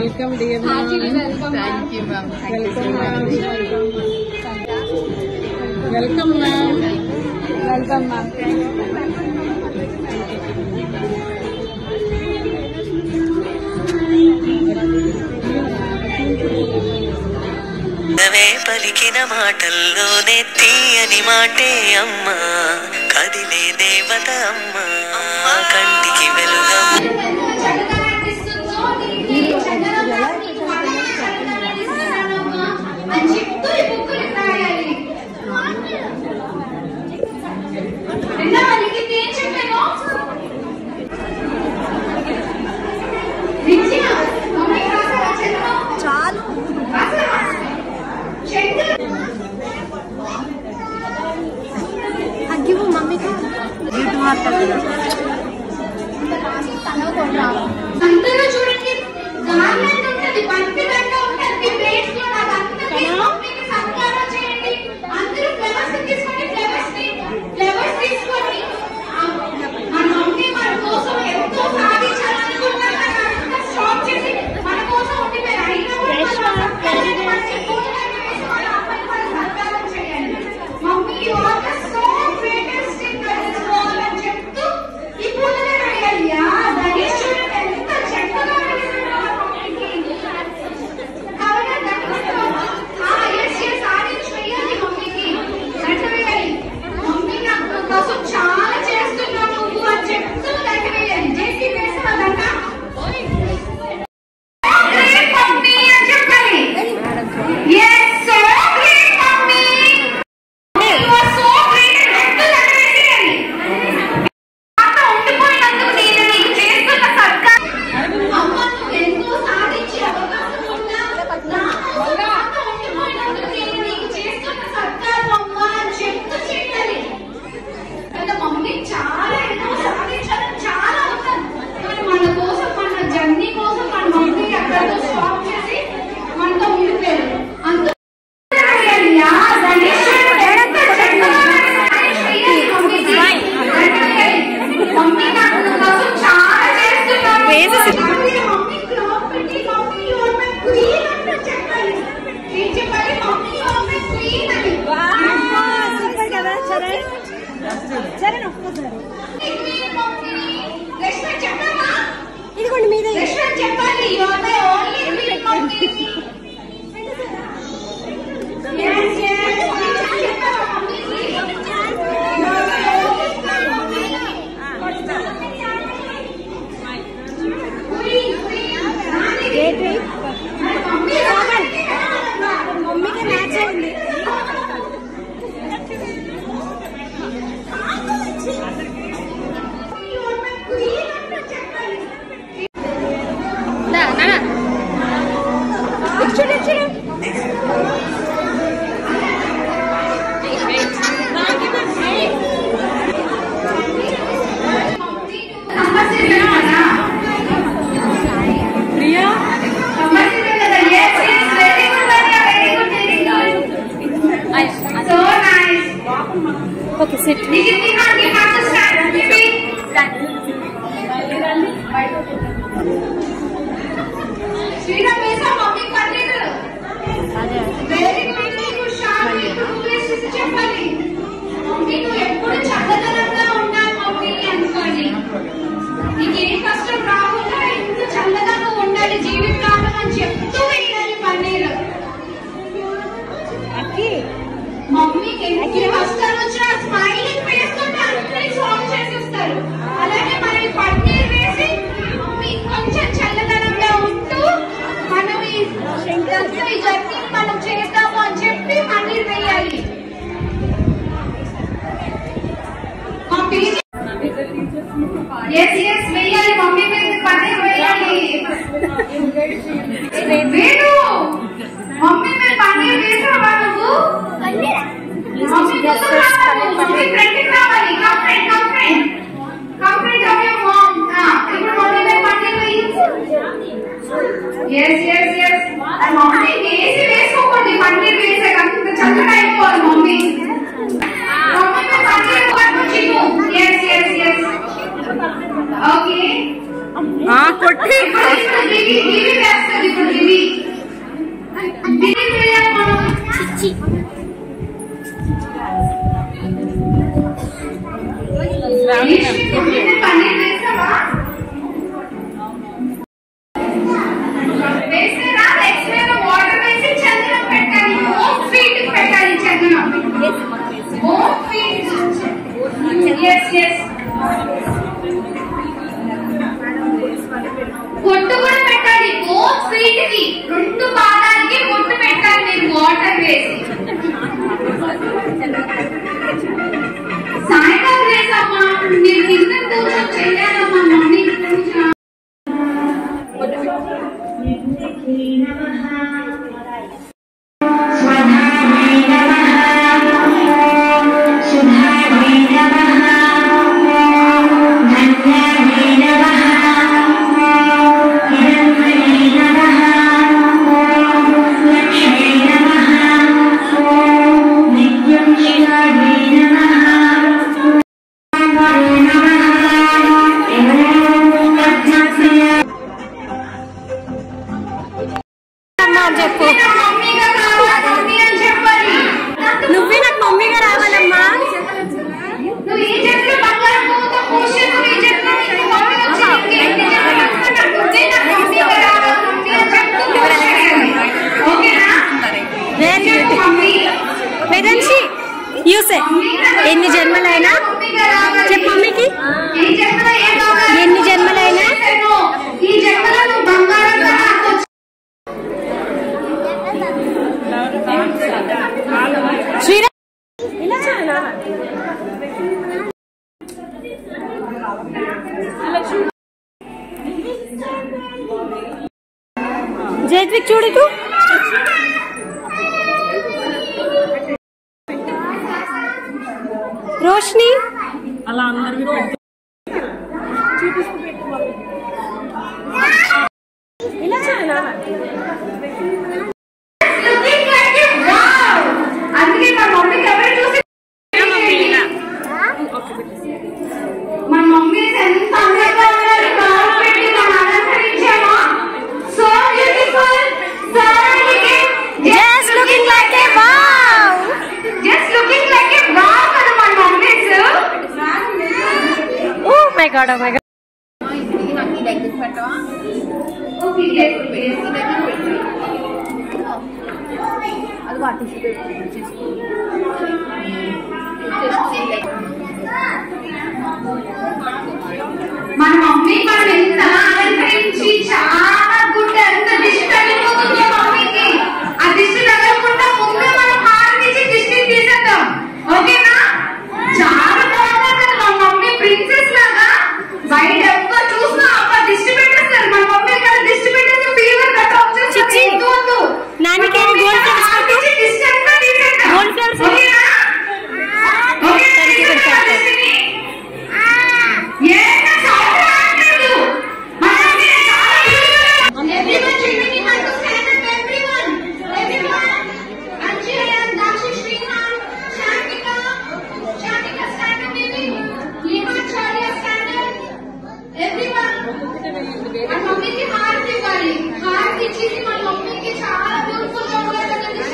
Welcome dear ma'am. Thank you ma'am. Welcome ma'am. Welcome ma'am. పలికిన మాటల్లోనే తీయని మాటే అమ్మా, కదిలే దేవత అమ్మా, కంటికి వెలుగా. అందరూ చూడండి, గార్లెండ్ ఉంటది, బంతి దండ ఉంటది, ప్లేట్స్ లో అదంతా మమ్మీకి సత్కారం చేయండి. అందరూ ఫ్లవర్స్ తీసుకొని ఫ్లవర్స్ తీసుకొని మన మమ్మీ మన కోసం ఎంతో సాధించాలనుకున్నారు కదా, అంతా స్టాప్ చేసి మన కోసం ఉండిపోయారు. అయినా సత్కారం చేయండి. Mummy you are the so greatest in this world అని చెప్తూ ఈ పూలని వేయాలి. ఇదిగోండి మీదే చెప్పాలి. మమ్మీకి మ్యాచ్ అయింది. Okay, sit. చెప్పాలి మమ్మీ, నువ్వు ఎప్పుడు చల్లదనంగా ఉండాలి మమ్మీ అనుకోండి. నీకు ఏ కష్టం రాకుండా ఎంత చల్లగా నువ్వు ఉండాలి జీవితకాలం అని చెప్తూ వేయాలి పన్నీరు. మమ్మీకి ఎన్ని కష్టాలు వచ్చినా స్మైలింగ్ ఫేస్ తోటి అన్ని సాల్వ్ చేసేస్తారు. అలాగే మనం పన్నీర్ వేసి మమ్మీ కొంచెం చల్లదనంగా ఉంటూ మనం ఈ జర్నీ మనం చేద్దాము అని చెప్పి పన్నీర్ వేయాలి. వేయాలి మమ్మీ మీద పన్నీర్ వేయాలి. వేడు మమ్మీ మీద పన్నీర్ వేసావా నువ్వు? వేసుకోండి పన్నీర్ వేసాక అంత చక్కగా అయిపోవాలి మమ్మీ. ఓకే కొట్టి వేస్తుంది. పన్నీర్ వేసావా? వేసారా? నెక్స్ట్ మీద వాటర్ వేసి చందనం పెట్టాలి. హోమ్ స్వీట్ పెట్టాలి చందనం. Home sweet. yes yes. పొట్టు కూడా పెట్టాలి. హోమ్ స్వీట్ కి 2 పాదాలకి పొట్టు పెట్టాలి మీరు వాటర్ వేసి. సాయంకాలం వేసమ్మా మీరు కింద కూర్చొని చేయాలమ్మా మమ్మీ పూజ. నువ్వే నాకు మమ్మీగా రావాలమ్మా. వేదంశి యూసే ఎన్ని జన్మలైనా చెప్పు మమ్మీకి. ఎన్ని జన్మలైనా శ్రీరామ్ జైత్విక్ చూడు రోషిని అలా అందరివి ఇలా చాలా అందుకే మా మమ్మీకి ఎవరు చూసి మా మమ్మీ ఎంత అందంగా ఉన్నారు. కాలు పెట్టి మనం అలంకరించామా? So beautiful. So just looking like a wow. just looking like a wow కదా మన mummies. oh my god oh my god. మన మమ్మీ మనం ఎంత అలంకరించి చాలా గుడ్ ఎంత దిష్టి తగ్గిపోతుందో మమ్మీకి. ఆ దిష్టి తగలకుండా ముందే మనం హారతిచ్చి దిష్టి తీసేద్దాం. ఓకేనా? చాలా బాగుంది కదా మా మమ్మీ ప్రిన్సెస్ లాగా. బయట ఎక్కువ చూసినా అమ్మ దిష్టి పెట్టేస్తారు. మన మమ్మీ కదా దిష్టి పెట్టేసి ఫీవర్ గట్రా వచ్చేసి నానికి గోల్డ్ ఫ్లవర్స్ పెట్టు. దిష్టి అంతా తీసేద్దాం. గోల్డ్ ఫ్లవర్స్ ఓకేనా? చాలా బ్యూటిఫుల్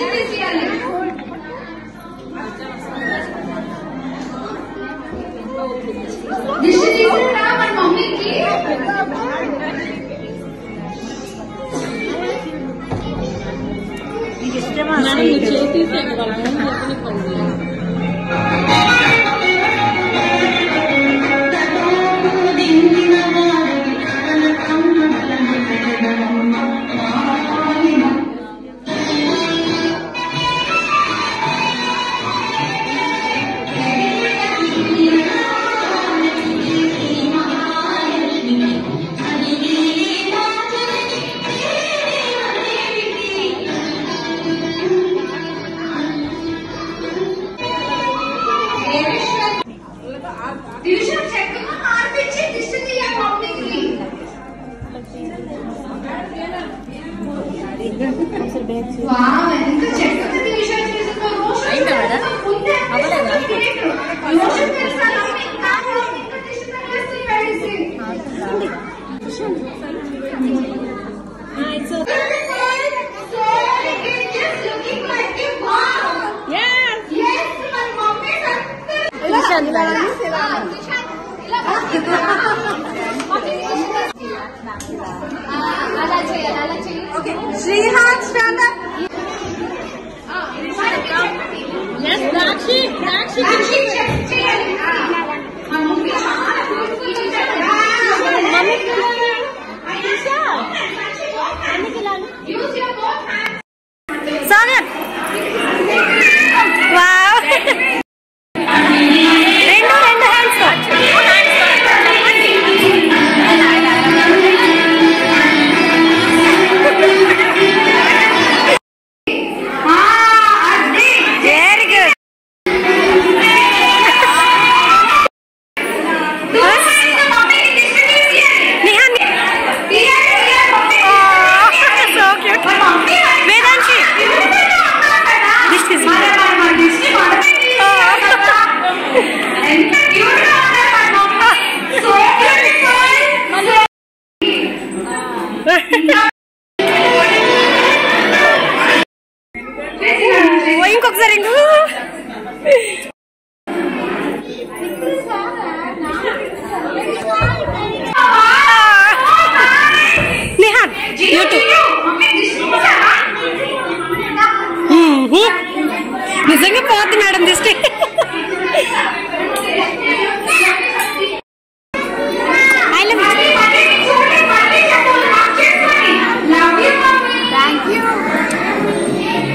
గా తీసేయాలి. దిష్టి తీసుకురా మన మమ్మీకి. దుష్యంత్ అలా చేయాలి, అలా చేయాలి. Okay Srihan start Sonia wow రెండు hands very good so cute Vedanshi ఇంకొకసారి నిహాన్ నిజంగా పోతుంది మేడం దిష్టి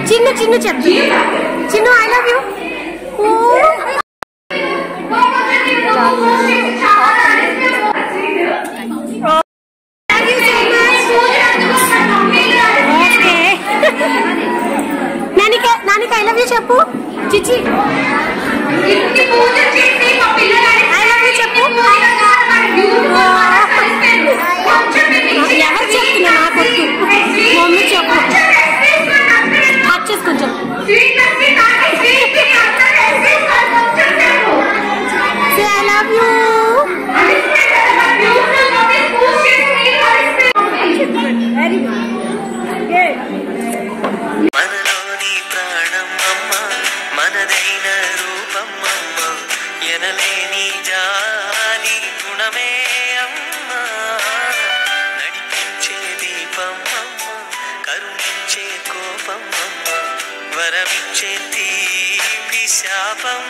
చిన్న చిన్న చెప్పు చిన్న ఐ లవ్ యూ నానికి ఐ లవ్ యూ చెప్పు చిచి ఐ లవ్ యూ చెప్పు ఎవరు చెప్తున్నా నాకొద్దు మమ్మీ చెప్పు హక్ చేసుకొని చెప్పు ఐ లవ్ యూ మనలోని ప్రాణం అమ్మ మనదైన రూపం అమ్మ ఎనలేని జాలి గుణమే అమ్మ నడిపించే దీపం అమ్మ కరుణించే కోపం అమ్మ వరమిచ్చే తీపి శాపం